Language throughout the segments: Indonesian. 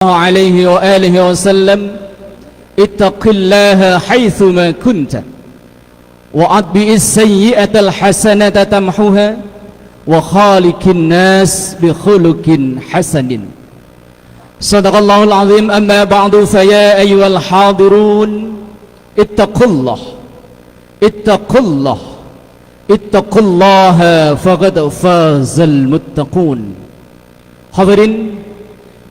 alaihi wa alihi wasallam, ittaqillaha haitsuma kunta wa atbi'is sayyi'atal hasanata tamhuha wa khaliqin nas bi khuluqin hasanin. Shadaqallahul azim. Amma ba'du, fa ya ayyuhal hadirun ittaqullaha faqad fazal muttaqun. Hadirin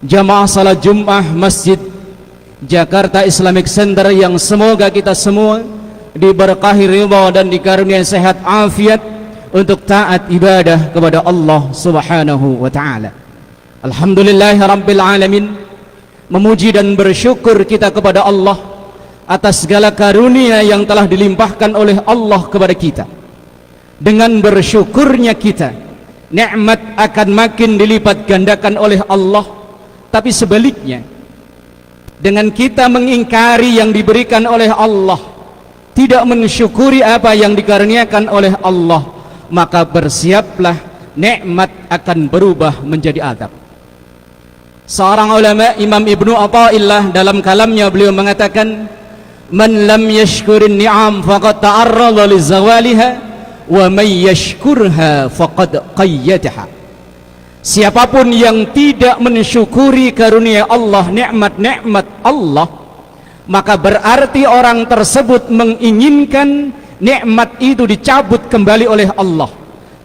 jamaah salat Jumat Masjid Jakarta Islamic Center yang semoga kita semua diberkahi ridha dan dikaruniai sehat afiat untuk taat ibadah kepada Allah Subhanahu wa taala. Alhamdulillahirabbil alamin. Memuji dan bersyukur kita kepada Allah atas segala karunia yang telah dilimpahkan oleh Allah kepada kita. Dengan bersyukurnya kita, nikmat akan makin dilipat gandakan oleh Allah. Tapi sebaliknya, dengan kita mengingkari yang diberikan oleh Allah, tidak mensyukuri apa yang dikaruniakan oleh Allah, maka bersiaplah nikmat akan berubah menjadi azab. Seorang ulama, Imam Ibnu Athaillah, dalam kalamnya beliau mengatakan, man lam yashkurin ni'am faqad ta'arrada li zawaliha wa man yashkurha faqad qayyadaha. Siapapun yang tidak mensyukuri karunia Allah, nikmat-nikmat Allah, maka berarti orang tersebut menginginkan nikmat itu dicabut kembali oleh Allah.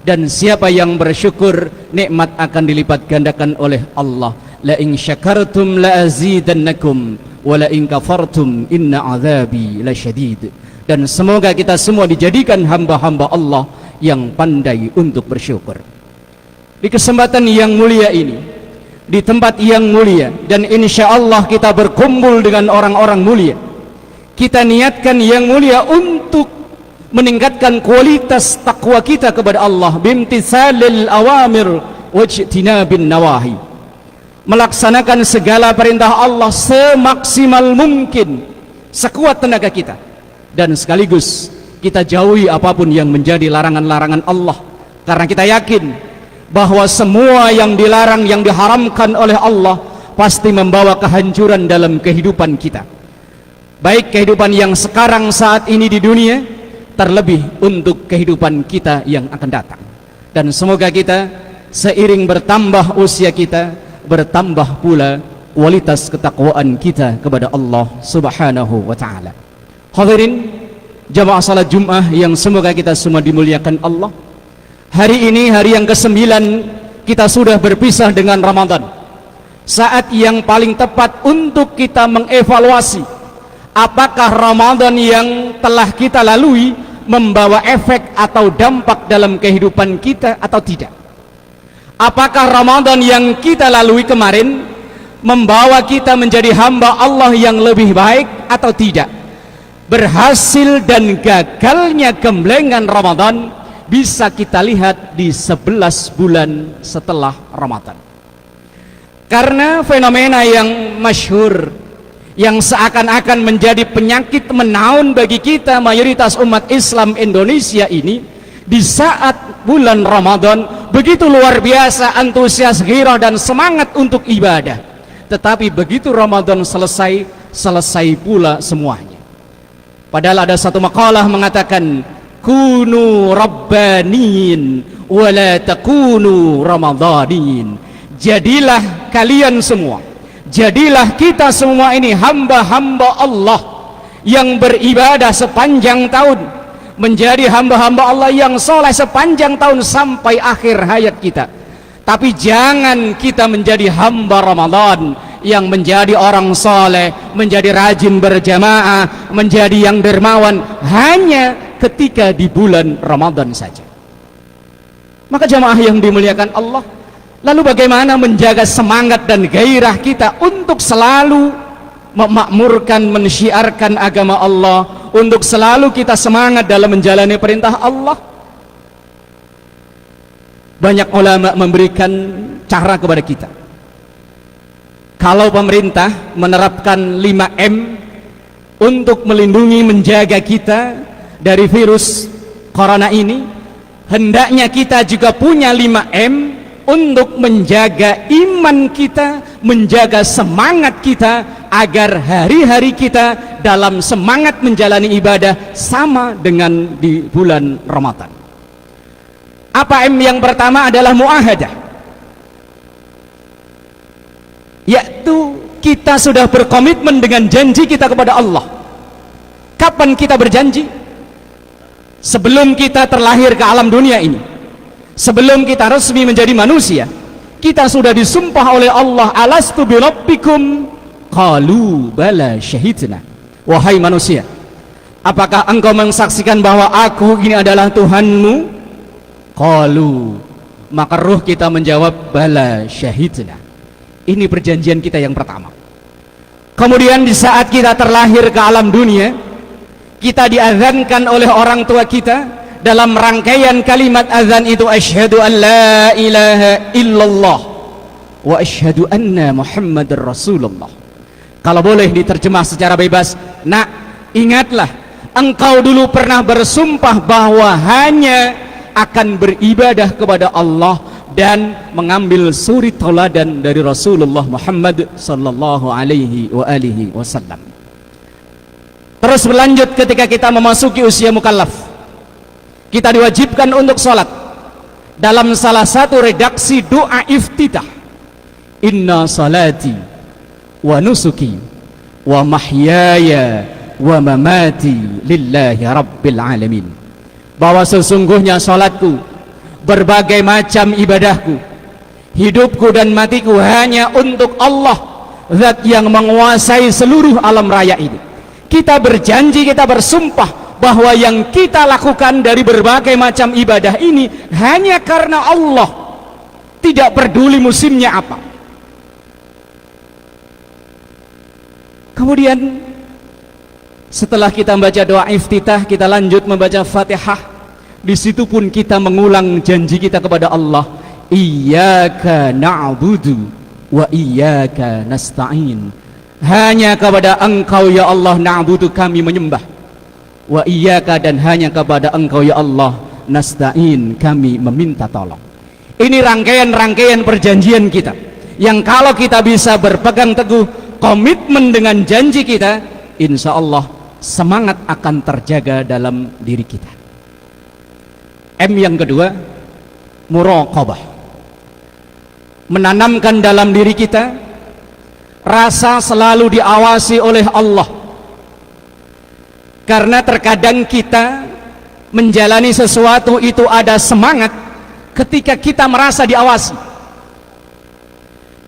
Dan siapa yang bersyukur, nikmat akan dilipat gandakan oleh Allah. La in syakartum la azidannakum wa la in kafartum inna azabi lasyadid. Dan semoga kita semua dijadikan hamba-hamba Allah yang pandai untuk bersyukur. Di kesempatan yang mulia ini, di tempat yang mulia, dan insya Allah kita berkumpul dengan orang-orang mulia, kita niatkan yang mulia untuk meningkatkan kualitas takwa kita kepada Allah, bimtithalil awamir wajtinabin nawahi, melaksanakan segala perintah Allah semaksimal mungkin, sekuat tenaga kita, dan sekaligus kita jauhi apapun yang menjadi larangan-larangan Allah, karena kita yakin bahwa semua yang dilarang, yang diharamkan oleh Allah pasti membawa kehancuran dalam kehidupan kita, baik kehidupan yang sekarang saat ini di dunia, terlebih untuk kehidupan kita yang akan datang. Dan semoga kita seiring bertambah usia kita, bertambah pula kualitas ketakwaan kita kepada Allah Subhanahu wa taala. Hadirin jamaah salat Jumat yang semoga kita semua dimuliakan Allah. Hari ini hari yang ke-9 kita sudah berpisah dengan Ramadan. Saat yang paling tepat untuk kita mengevaluasi apakah Ramadan yang telah kita lalui membawa efek atau dampak dalam kehidupan kita atau tidak. Apakah Ramadan yang kita lalui kemarin membawa kita menjadi hamba Allah yang lebih baik atau tidak. Berhasil dan gagalnya gemblengan Ramadan bisa kita lihat di 11 bulan setelah Ramadan. Karena fenomena yang masyhur, yang seakan-akan menjadi penyakit menaun bagi kita mayoritas umat Islam Indonesia ini, di saat bulan Ramadan begitu luar biasa antusias, ghirah dan semangat untuk ibadah. Tetapi begitu Ramadan selesai pula semuanya. Padahal ada satu makalah mengatakan, kunu rabbaniin wala takunu ramadhanin. Jadilah kalian semua, jadilah kita semua ini hamba-hamba Allah yang beribadah sepanjang tahun, menjadi hamba-hamba Allah yang soleh sepanjang tahun sampai akhir hayat kita. Tapi jangan kita menjadi hamba Ramadan yang menjadi orang soleh, menjadi rajin berjamaah, menjadi yang dermawan hanya ketika di bulan Ramadan saja. Maka jamaah yang dimuliakan Allah, lalu bagaimana menjaga semangat dan gairah kita untuk selalu memakmurkan, mensyiarkan agama Allah, untuk selalu kita semangat dalam menjalani perintah Allah? Banyak ulama memberikan cara kepada kita. Kalau pemerintah menerapkan 5M untuk melindungi, menjaga kita dari virus corona ini, hendaknya kita juga punya 5M untuk menjaga iman kita, menjaga semangat kita, agar hari-hari kita dalam semangat menjalani ibadah sama dengan di bulan Ramadan. Apa M yang pertama adalah muahadah, yaitu kita sudah berkomitmen dengan janji kita kepada Allah. Kapan kita berjanji? Sebelum kita terlahir ke alam dunia ini, sebelum kita resmi menjadi manusia, kita sudah disumpah oleh Allah, alastu birabbikum, qalu bala syahidna. Wahai manusia, apakah engkau mensaksikan bahwa aku ini adalah Tuhanmu? Qalu, maka ruh kita menjawab bala syahidna. Ini perjanjian kita yang pertama. Kemudian di saat kita terlahir ke alam dunia, kita diazankan oleh orang tua kita. Dalam rangkaian kalimat azan itu, asyhadu an la ilaha illallah wa asyhadu anna muhammadar rasulullah. Kalau boleh diterjemah secara bebas, nak, ingatlah engkau dulu pernah bersumpah bahwa hanya akan beribadah kepada Allah dan mengambil suri tauladan dari Rasulullah Muhammad sallallahu alaihi wasallam. Terus berlanjut ketika kita memasuki usia mukallaf, kita diwajibkan untuk sholat. Dalam salah satu redaksi doa iftitah, inna salati wa nusuki wa mahyaya wa mamati lillahi rabbil alamin, bahwa sesungguhnya sholatku, berbagai macam ibadahku, hidupku dan matiku hanya untuk Allah, zat yang menguasai seluruh alam raya ini. Kita berjanji, kita bersumpah bahwa yang kita lakukan dari berbagai macam ibadah ini hanya karena Allah, tidak peduli musimnya apa. Kemudian setelah kita membaca doa iftitah, kita lanjut membaca Fatihah. Di situ pun kita mengulang janji kita kepada Allah, iyyaka na'budu wa iyyaka nasta'in. Hanya kepada Engkau ya Allah na'budu, kami menyembah, wa iyyaka, dan hanya kepada Engkau ya Allah nasta'in, kami meminta tolong. Ini rangkaian-rangkaian perjanjian kita yang kalau kita bisa berpegang teguh komitmen dengan janji kita, insya Allah semangat akan terjaga dalam diri kita. M yang kedua, muraqabah, menanamkan dalam diri kita rasa selalu diawasi oleh Allah. Karena terkadang kita menjalani sesuatu itu ada semangat ketika kita merasa diawasi.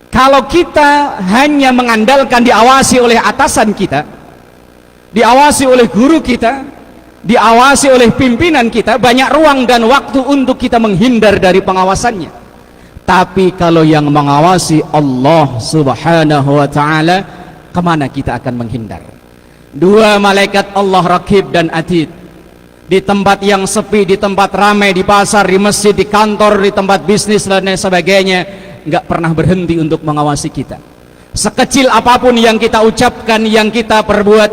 Kalau kita hanya mengandalkan diawasi oleh atasan kita, diawasi oleh guru kita, diawasi oleh pimpinan kita, banyak ruang dan waktu untuk kita menghindar dari pengawasannya. Tapi kalau yang mengawasi Allah subhanahu wa ta'ala, kemana kita akan menghindar? Dua malaikat Allah, Raqib dan Atid, di tempat yang sepi, di tempat ramai, di pasar, di masjid, di kantor, di tempat bisnis dan lain sebagainya, nggak pernah berhenti untuk mengawasi kita. Sekecil apapun yang kita ucapkan, yang kita perbuat,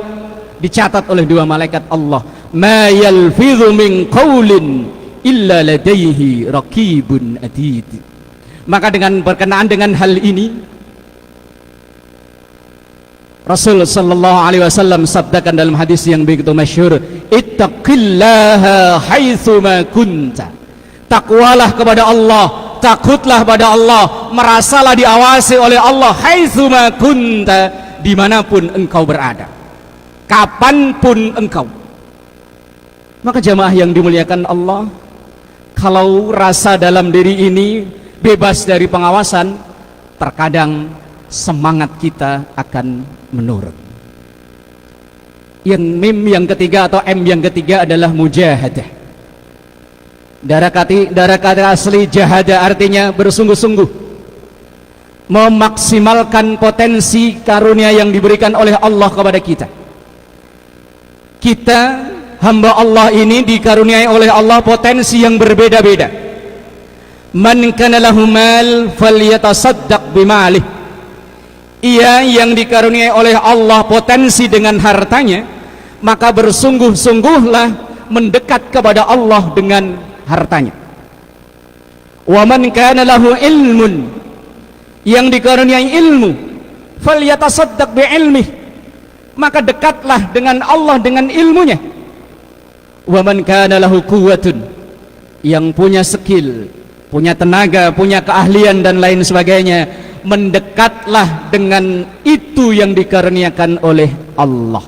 dicatat oleh dua malaikat Allah. Ma yalfidhu min qawlin illa ladaihi raqibun atid. Maka dengan berkenaan dengan hal ini, Rasul sallallahu alaihi wasallam sabdakan dalam hadis yang begitu masyhur, ittaqillaha haitsuma kunta. Takwalah kepada Allah, takutlah pada Allah, merasalah diawasi oleh Allah haitsuma kunta, dimanapun engkau berada, kapanpun engkau. Maka jamaah yang dimuliakan Allah, kalau rasa dalam diri ini bebas dari pengawasan, terkadang semangat kita akan menurun. Yang mim yang ketiga atau M yang ketiga adalah mujahadah. Dari kata asli jahada artinya bersungguh-sungguh, memaksimalkan potensi karunia yang diberikan oleh Allah kepada kita. Kita hamba Allah ini dikaruniai oleh Allah potensi yang berbeda-beda. Man kana lahu mal falyatasaddaq bimalih. Ia yang dikaruniai oleh Allah potensi dengan hartanya, maka bersungguh-sungguhlah mendekat kepada Allah dengan hartanya. Wa man kana lahu ilmun, yang dikaruniai ilmu, falyatasaddaq bi ilmih, maka dekatlah dengan Allah dengan ilmunya. Wa man kana lahu quwwatun, yang punya skill, punya tenaga, punya keahlian dan lain sebagainya, mendekatlah dengan itu yang dikaruniakan oleh Allah.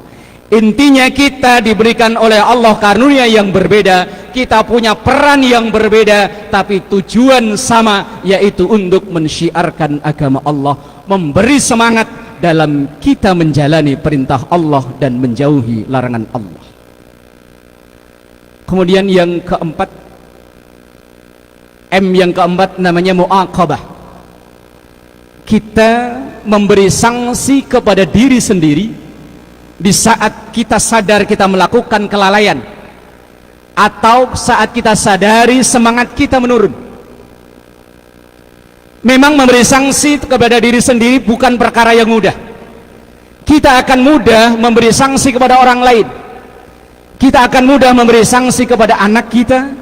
Intinya kita diberikan oleh Allah karunia yang berbeda, kita punya peran yang berbeda, tapi tujuan sama, yaitu untuk mensyiarkan agama Allah, memberi semangat dalam kita menjalani perintah Allah dan menjauhi larangan Allah. Kemudian yang keempat, M yang keempat namanya mu'aqabah. Kita memberi sanksi kepada diri sendiri di saat kita sadar kita melakukan kelalaian, atau saat kita sadari semangat kita menurun. Memang memberi sanksi kepada diri sendiri bukan perkara yang mudah. Kita akan mudah memberi sanksi kepada orang lain, kita akan mudah memberi sanksi kepada anak kita,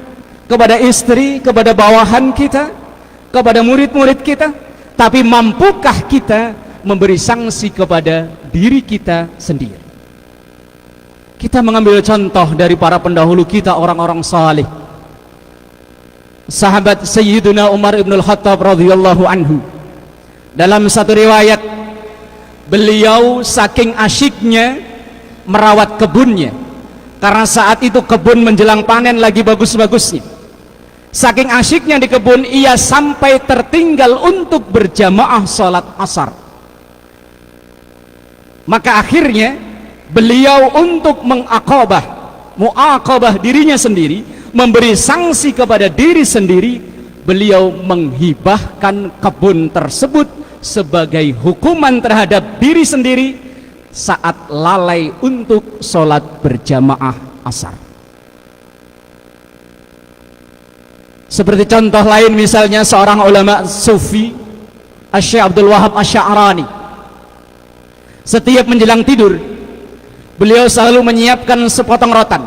kepada istri, kepada bawahan kita, kepada murid-murid kita. Tapi mampukah kita memberi sanksi kepada diri kita sendiri? Kita mengambil contoh dari para pendahulu kita, orang-orang saleh. Sahabat Sayyiduna Umar ibn al-Khattab radhiyallahu anhu, dalam satu riwayat, beliau saking asyiknya merawat kebunnya, karena saat itu kebun menjelang panen lagi bagus-bagusnya. Saking asyiknya di kebun, ia sampai tertinggal untuk berjamaah salat asar. Maka akhirnya beliau untuk mu'aqabah dirinya sendiri, memberi sanksi kepada diri sendiri, beliau menghibahkan kebun tersebut sebagai hukuman terhadap diri sendiri saat lalai untuk sholat berjamaah asar. Seperti contoh lain, misalnya seorang ulama sufi, Syekh Abdul Wahab Asy-Sya'rani, setiap menjelang tidur beliau selalu menyiapkan sepotong rotan.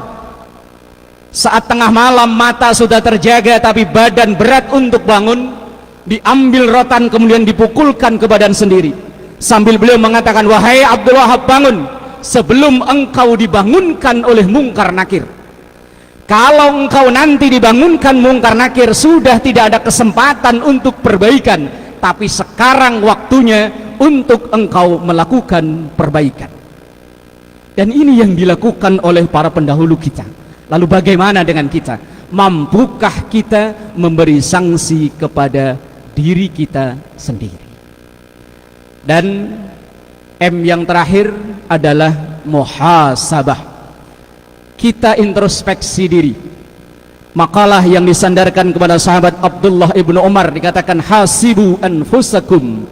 Saat tengah malam mata sudah terjaga tapi badan berat untuk bangun, diambil rotan kemudian dipukulkan ke badan sendiri, sambil beliau mengatakan, wahai Abdul Wahab, bangun sebelum engkau dibangunkan oleh mungkar nakir. Kalau engkau nanti dibangunkan mungkar nakir, sudah tidak ada kesempatan untuk perbaikan, tapi sekarang waktunya untuk engkau melakukan perbaikan. Dan ini yang dilakukan oleh para pendahulu kita. Lalu bagaimana dengan kita? Mampukah kita memberi sanksi kepada diri kita sendiri? Dan M yang terakhir adalah muhasabah. Kita introspeksi diri. Makalah yang disandarkan kepada sahabat Abdullah ibnu Umar dikatakan, hasibu anfusakum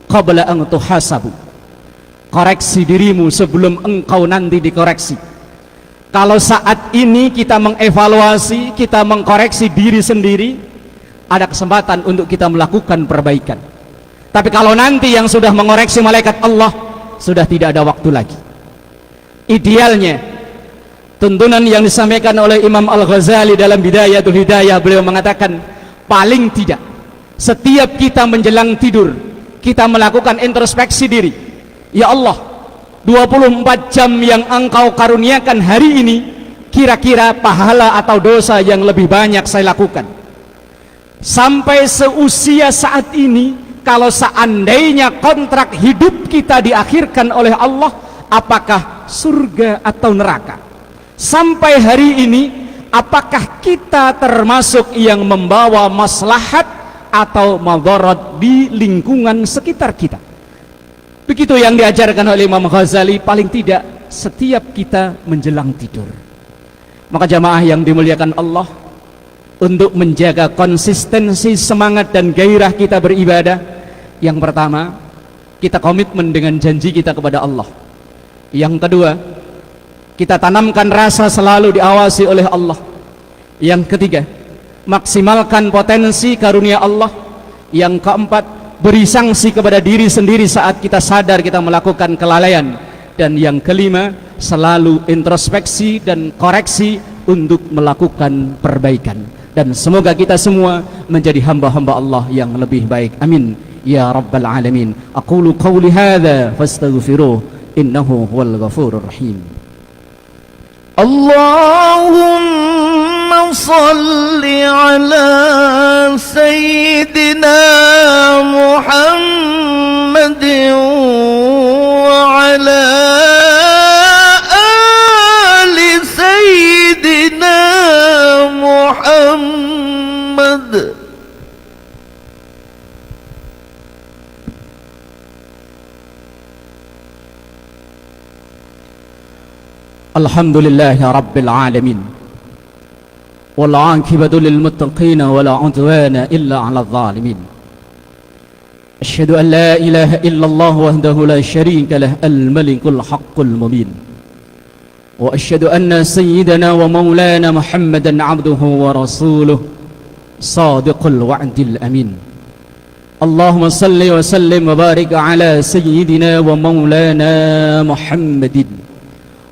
qabla an tuhasabu. Koreksi dirimu sebelum engkau nanti dikoreksi. Kalau saat ini kita mengevaluasi, kita mengkoreksi diri sendiri, ada kesempatan untuk kita melakukan perbaikan. Tapi kalau nanti yang sudah mengoreksi malaikat Allah, sudah tidak ada waktu lagi. Idealnya, tuntunan yang disampaikan oleh Imam Al-Ghazali dalam Bidayatul Hidayah, beliau mengatakan, paling tidak setiap kita menjelang tidur, kita melakukan introspeksi diri. Ya Allah, 24 jam yang engkau karuniakan hari ini, kira-kira pahala atau dosa yang lebih banyak saya lakukan. Sampai seusia saat ini, kalau seandainya kontrak hidup kita diakhirkan oleh Allah, apakah surga atau neraka? Sampai hari ini, apakah kita termasuk yang membawa maslahat atau madarat di lingkungan sekitar kita? Begitu yang diajarkan oleh Imam Ghazali, paling tidak setiap kita menjelang tidur. Maka jamaah yang dimuliakan Allah, untuk menjaga konsistensi semangat dan gairah kita beribadah, yang pertama, kita komitmen dengan janji kita kepada Allah. Yang kedua, kita tanamkan rasa selalu diawasi oleh Allah. Yang ketiga, maksimalkan potensi karunia Allah. Yang keempat, beri sanksi kepada diri sendiri saat kita sadar kita melakukan kelalaian. Dan yang kelima, selalu introspeksi dan koreksi untuk melakukan perbaikan. dan semoga kita semua menjadi hamba-hamba Allah yang lebih baik. Amin ya rabbal alamin. Aqulu qawli hadza fastaghfiruh innahu huwal ghafurur rahim. Allahumma salli ala sayyidina Muhammadin wa ala ali sayyidina Muhammad. Alhamdulillahi rabbil alamin, wal aqibatu lil muttaqin wa la udwana illa 'alal zalimin. Asyhadu an la ilaha illallah wahdahu la syarika lah, al malikul haqqul mubin. Wa asyhadu anna sayyidana wa maulana Muhammadan 'abduhu wa rasuluh, sadiqul wa'dil amin. Allahumma salli wa sallim wa barik ala sayyidina wa maulana Muhammadin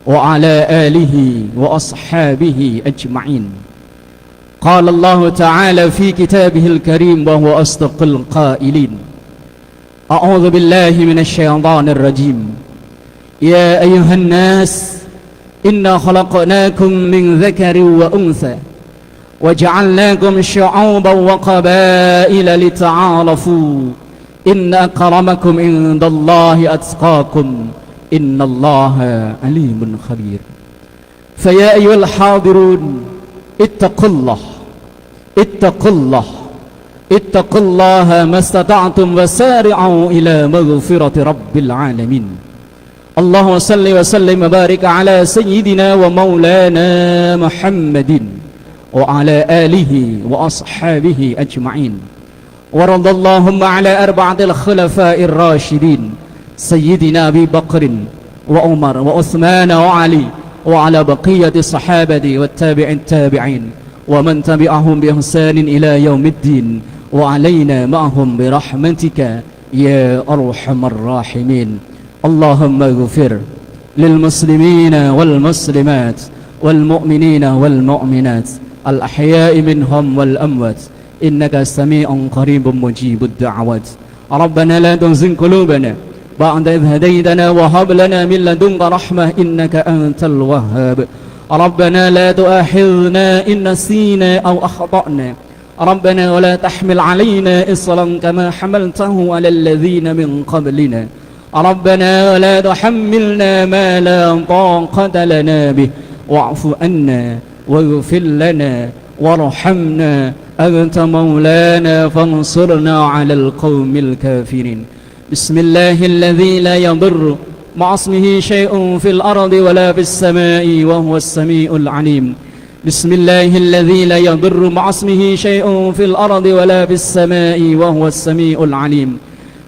وعلى آله وأصحابه أجمعين. قال الله تعالى في كتابه الكريم وهو أصدق القائلين: أعوذ بالله من الشيطان الرجيم. يا أيها الناس إنا خلقناكم من ذكر وأنثى وجعلناكم شعوبا وقبائل لتعارفوا إن أكرمكم عند الله أتقاكم إن الله عليم خبير. فيا أيها الحاضرون اتقوا الله اتقوا الله اتقوا الله ما استطعتم وسارعوا إلى مغفرة رب العالمين. اللهم صل وسلم وبارك على سيدنا ومولانا محمد وعلى آله وأصحابه أجمعين. ورضى اللهم على أربعة الخلفاء الراشدين سيدنا أبي بكر وعمر وعثمان وعلي وعلى بقية الصحابة والتابع التابعين ومن تبعهم بإحسان إلى يوم الدين وعلينا معهم برحمتك يا أرحم الراحمين. اللهم اغفر للمسلمين والمسلمات والمؤمنين والمؤمنات الأحياء منهم والأموات إنك سميع قريب مجيب الدعوات. ربنا لا تزغ قلوبنا بعد إذ هديتنا وهب لنا من لدنك رحمة إنك أنت الوهاب. ربنا لا تؤاخذنا إن نسينا أو أخطأنا. ربنا ولا تحمل علينا إصرا كما حملته على الذين من قبلنا. ربنا ولا تحملنا ما لا طاقة لنا به واعف عنا واغفر لنا وارحمنا أنت مولانا فانصرنا على القوم الكافرين. بسم الله الذي لا يضر مع اسمه شيء في الأرض ولا في السماء وهو السميع العليم. بسم الله الذي لا يضر مع اسمه شيء في الأرض ولا في السماء وهو السميع العليم.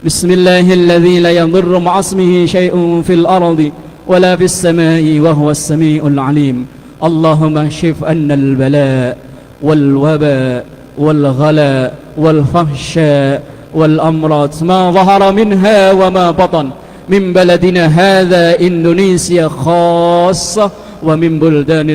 بسم الله الذي لا يضر مع اسمه شيء في الأرض ولا في السماء وهو السميع العليم. اللهم اكشف عنا البلاء والوباء والغلاء والفحشاء والأمراض ما ظهر منها وما بطن من بلدنا هذا إندونيسيا خاصة ومن بلدان